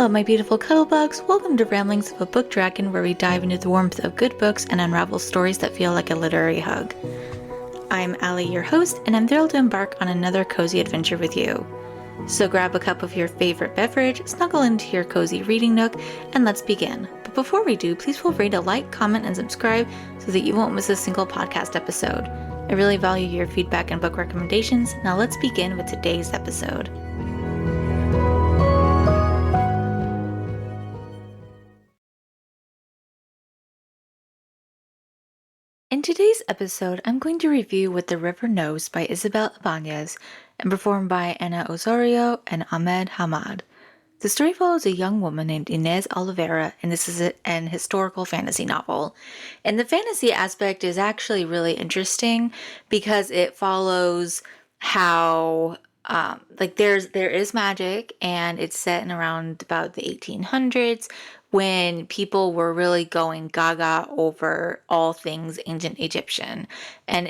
Hello, my beautiful cuddlebugs. Welcome to Ramblings of a Book Dragon, where we dive into the warmth of good books and unravel stories that feel like a literary hug. I'm Allie, your host, and I'm thrilled to embark on another cozy adventure with you. So grab a cup of your favorite beverage, snuggle into your cozy reading nook, and let's begin. But before we do, please feel free to like, comment, and subscribe so that you won't miss a single podcast episode. I really value your feedback and book recommendations. Now let's begin with today's episode. In today's episode, I'm going to review What the River Knows by Isabel Ibanez and performed by Ana Osorio and Ahmed Hamad. The story follows a young woman named Inez Oliveira, and this is an historical fantasy novel. And the fantasy aspect is actually really interesting because it follows how there is magic, and it's set in around about the 1800s when people were really going gaga over all things ancient Egyptian. And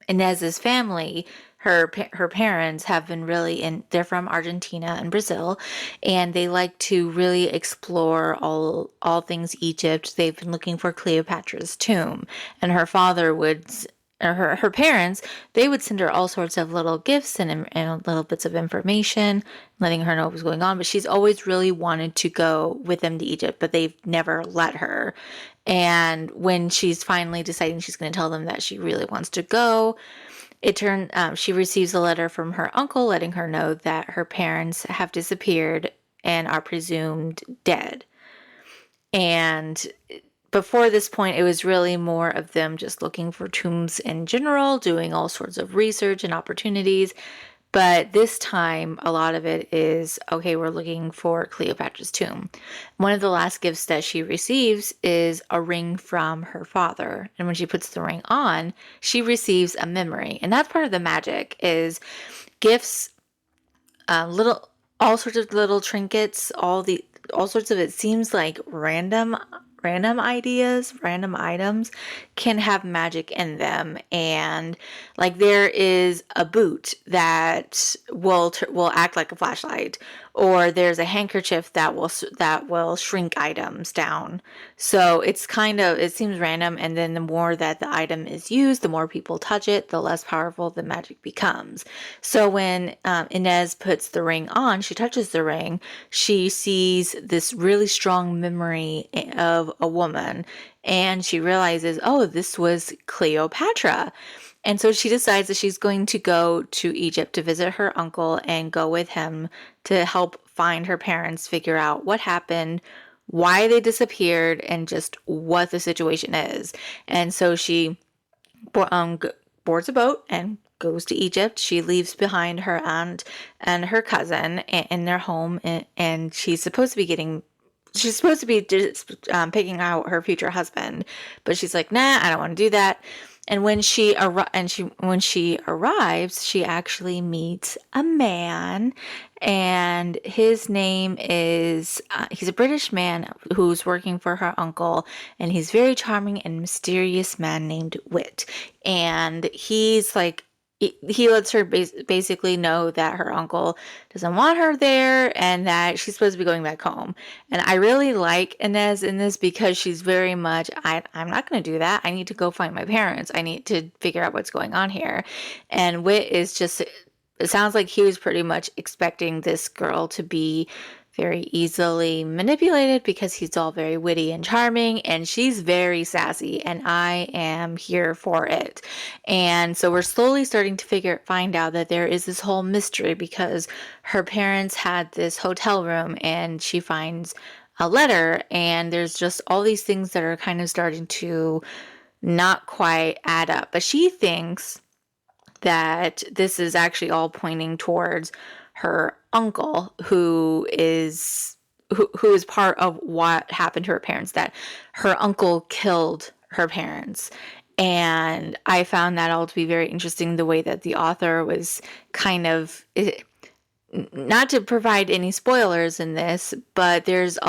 Inez's family, her parents have been they're from Argentina and Brazil, and they like to really explore all things Egypt. They've been looking for Cleopatra's tomb, and her father would, or her parents, they would send her all sorts of little gifts and little bits of information, letting her know what was going on. But she's always really wanted to go with them to Egypt, but they've never let her. And when she's finally deciding she's going to tell them that she really wants to go, she receives a letter from her uncle letting her know that her parents have disappeared and are presumed dead. And before this point, it was really more of them just looking for tombs in general, doing all sorts of research and opportunities. But this time, a lot of it is, okay, we're looking for Cleopatra's tomb. One of the last gifts that she receives is a ring from her father. And when she puts the ring on, she receives a memory. And that's part of the magic, is gifts, all sorts of little trinkets, all sorts of, it seems like random ideas, random items can have magic in them. And like there is a boot that will act like a flashlight, or there's a handkerchief that will shrink items down. So it seems random, and then the more that the item is used, the more people touch it, the less powerful the magic becomes. So when Inez puts the ring on, she touches the ring, she sees this really strong memory of a woman, and she realizes, oh, this was Cleopatra. And so she decides that she's going to go to Egypt to visit her uncle and go with him to help find her parents, figure out what happened, why they disappeared, and just what the situation is. And so she boards a boat and goes to Egypt. She leaves behind her aunt and her cousin in their home, and she's supposed to be picking out her future husband, but she's like, nah, I don't want to do that. And when she arrives, she actually meets a man, and his name is he's a British man who's working for her uncle, and he's a very charming and mysterious man named Wit. And he's like, he lets her basically know that her uncle doesn't want her there and that she's supposed to be going back home. And I really like Inez in this because she's very much, I'm not going to do that. I need to go find my parents. I need to figure out what's going on here. And Wit is just, it sounds like he was pretty much expecting this girl to be very easily manipulated because he's all very witty and charming, and she's very sassy, and I am here for it. And so we're slowly starting to find out that there is this whole mystery because her parents had this hotel room, and she finds a letter, and there's just all these things that are kind of starting to not quite add up. But she thinks that this is actually all pointing towards her uncle, who is part of what happened to her parents, that her uncle killed her parents. And I found that all to be very interesting, the way that the author was kind of, not to provide any spoilers in this, but it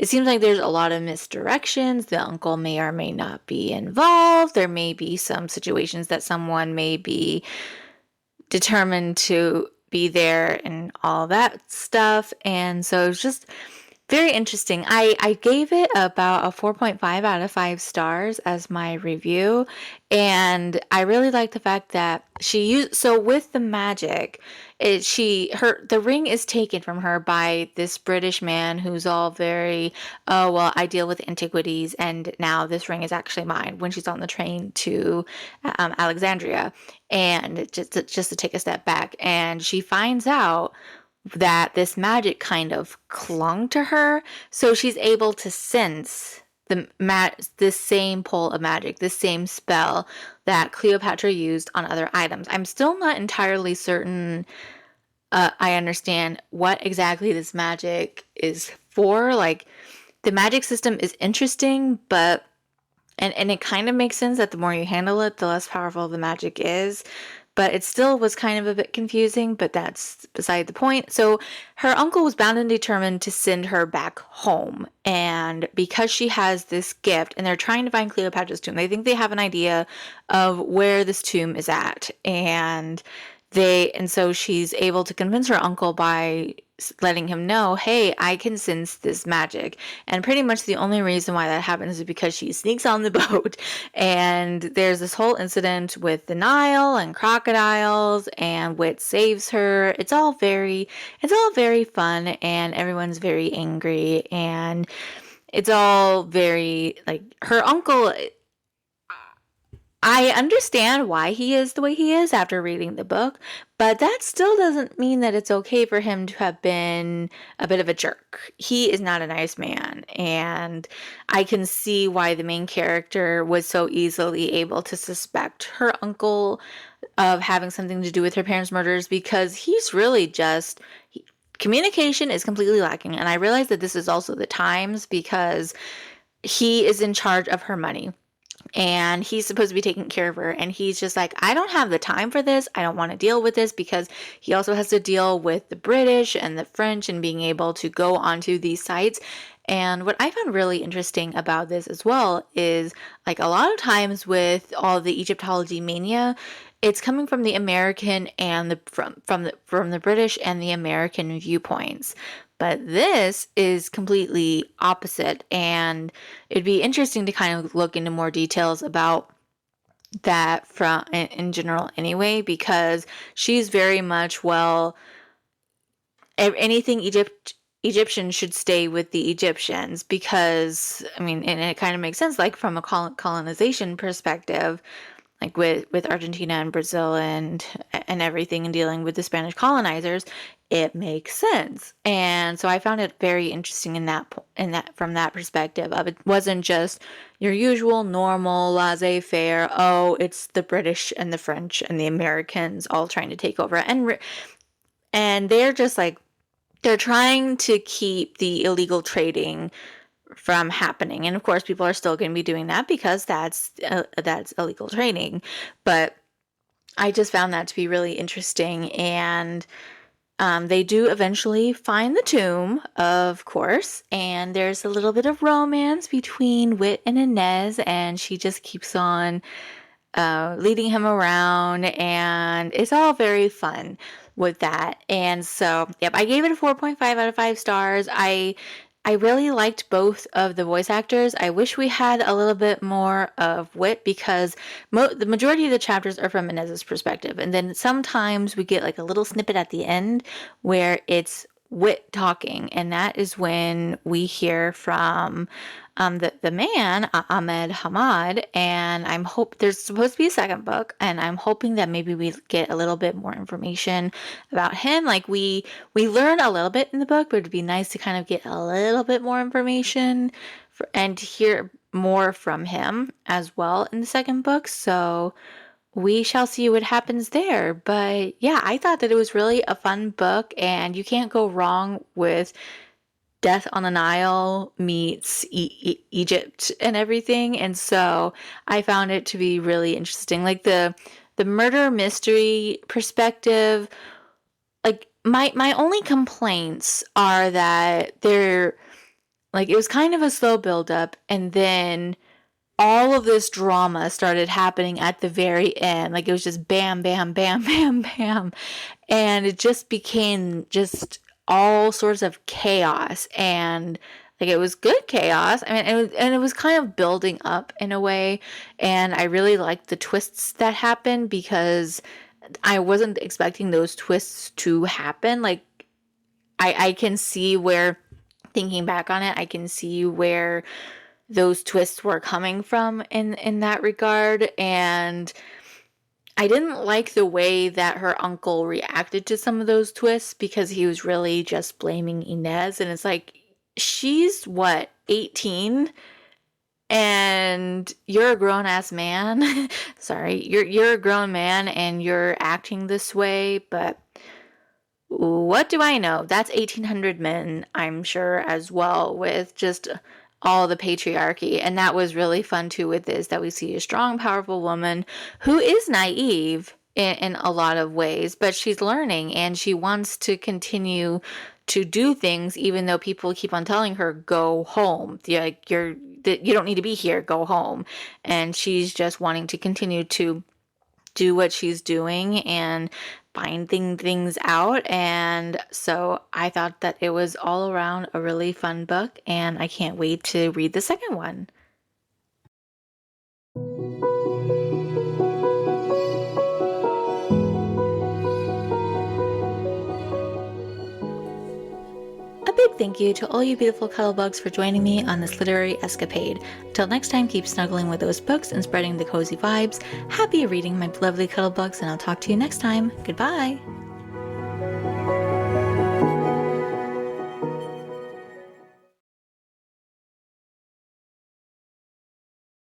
seems like there's a lot of misdirections. The uncle may or may not be involved. There may be some situations that someone may be determined to be there and all that stuff. And so it's just very interesting. I gave it about a 4.5 out of 5 stars as my review. And I really like the fact that she used, so with the magic, the ring is taken from her by this British man who's all very, oh, well, I deal with antiquities and now this ring is actually mine when she's on the train to Alexandria. And just to take a step back, and she finds out that this magic kind of clung to her, so she's able to sense this same pull of magic, this same spell that Cleopatra used on other items. I'm still not entirely certain I understand what exactly this magic is for. Like, the magic system is interesting, but and it kind of makes sense that the more you handle it, the less powerful the magic is. But it still was kind of a bit confusing, but that's beside the point. So her uncle was bound and determined to send her back home. And because she has this gift, and they're trying to find Cleopatra's tomb, they think they have an idea of where this tomb is at. And so she's able to convince her uncle by letting him know, hey, I can sense this magic. And pretty much the only reason why that happens is because she sneaks on the boat, and there's this whole incident with the Nile and crocodiles, and Wit saves her. It's all very fun, and everyone's very angry, and it's all very, like, her uncle, I understand why he is the way he is after reading the book, but that still doesn't mean that it's okay for him to have been a bit of a jerk. He is not a nice man, and I can see why the main character was so easily able to suspect her uncle of having something to do with her parents' murders, because he's really just communication is completely lacking. And I realize that this is also the times, because he is in charge of her money and he's supposed to be taking care of her, and he's just like, I don't have the time for this, I don't want to deal with this, because he also has to deal with the British and the French and being able to go onto these sites. And what I found really interesting about this as well is, like, a lot of times with all the Egyptology mania, it's coming from the American and from the British and the American viewpoints. But this is completely opposite, and it'd be interesting to kind of look into more details about that from in general anyway, because she's very much, well, anything Egyptian should stay with the Egyptians, because I mean, and it kind of makes sense, like, from a colonization perspective, like with Argentina and Brazil and everything, and dealing with the Spanish colonizers, it makes sense. And so I found it very interesting in that from that perspective of, it wasn't just your usual normal laissez-faire, oh, it's the British and the French and the Americans all trying to take over, and they're just like, they're trying to keep the illegal trading from happening. And of course, people are still going to be doing that, because that's illegal trading. But I just found that to be really interesting. And they do eventually find the tomb, of course, and there's a little bit of romance between Wit and Inez, and she just keeps on leading him around, and it's all very fun with that. And so, yep, I gave it a 4.5 out of 5 stars. I really liked both of the voice actors. I wish we had a little bit more of Wit, because the majority of the chapters are from Inez's perspective. And then sometimes we get like a little snippet at the end where it's Wit talking. And that is when we hear from the man, Ahmed Hamad. And there's supposed to be a second book, and I'm hoping that maybe we get a little bit more information about him. Like, we learn a little bit in the book, but it'd be nice to kind of get a little bit more information and to hear more from him as well in the second book. So we shall see what happens there. But yeah, I thought that it was really a fun book, and you can't go wrong with Death on the Nile meets Egypt and everything. And so I found it to be really interesting. Like, the murder mystery perspective, like, my only complaints are that they're like, it was kind of a slow build up, and then all of this drama started happening at the very end. Like it was just bam, bam, bam, bam, bam. And it just became just all sorts of chaos. And like it was good chaos. I mean, it was kind of building up in a way. And I really liked the twists that happened because I wasn't expecting those twists to happen. Like I can see where, thinking back on it, I can see where those twists were coming from in that regard. And I didn't like the way that her uncle reacted to some of those twists because he was really just blaming Inez, and it's like, she's what, 18, and you're a grown ass man. Sorry, you're a grown man and you're acting this way, but what do I know? That's 1800 men, I'm sure, as well, with just all the patriarchy. And that was really fun too with this, that we see a strong, powerful woman who is naive in a lot of ways, but she's learning and she wants to continue to do things even though people keep on telling her, go home. You don't need to be here, go home. And she's just wanting to continue to do what she's doing and finding things out. And so I thought that it was all around a really fun book, and I can't wait to read the second one. A big thank you to all you beautiful cuddlebugs for joining me on this literary escapade. Until next time, keep snuggling with those books and spreading the cozy vibes. Happy reading, my lovely cuddlebugs, and I'll talk to you next time. Goodbye!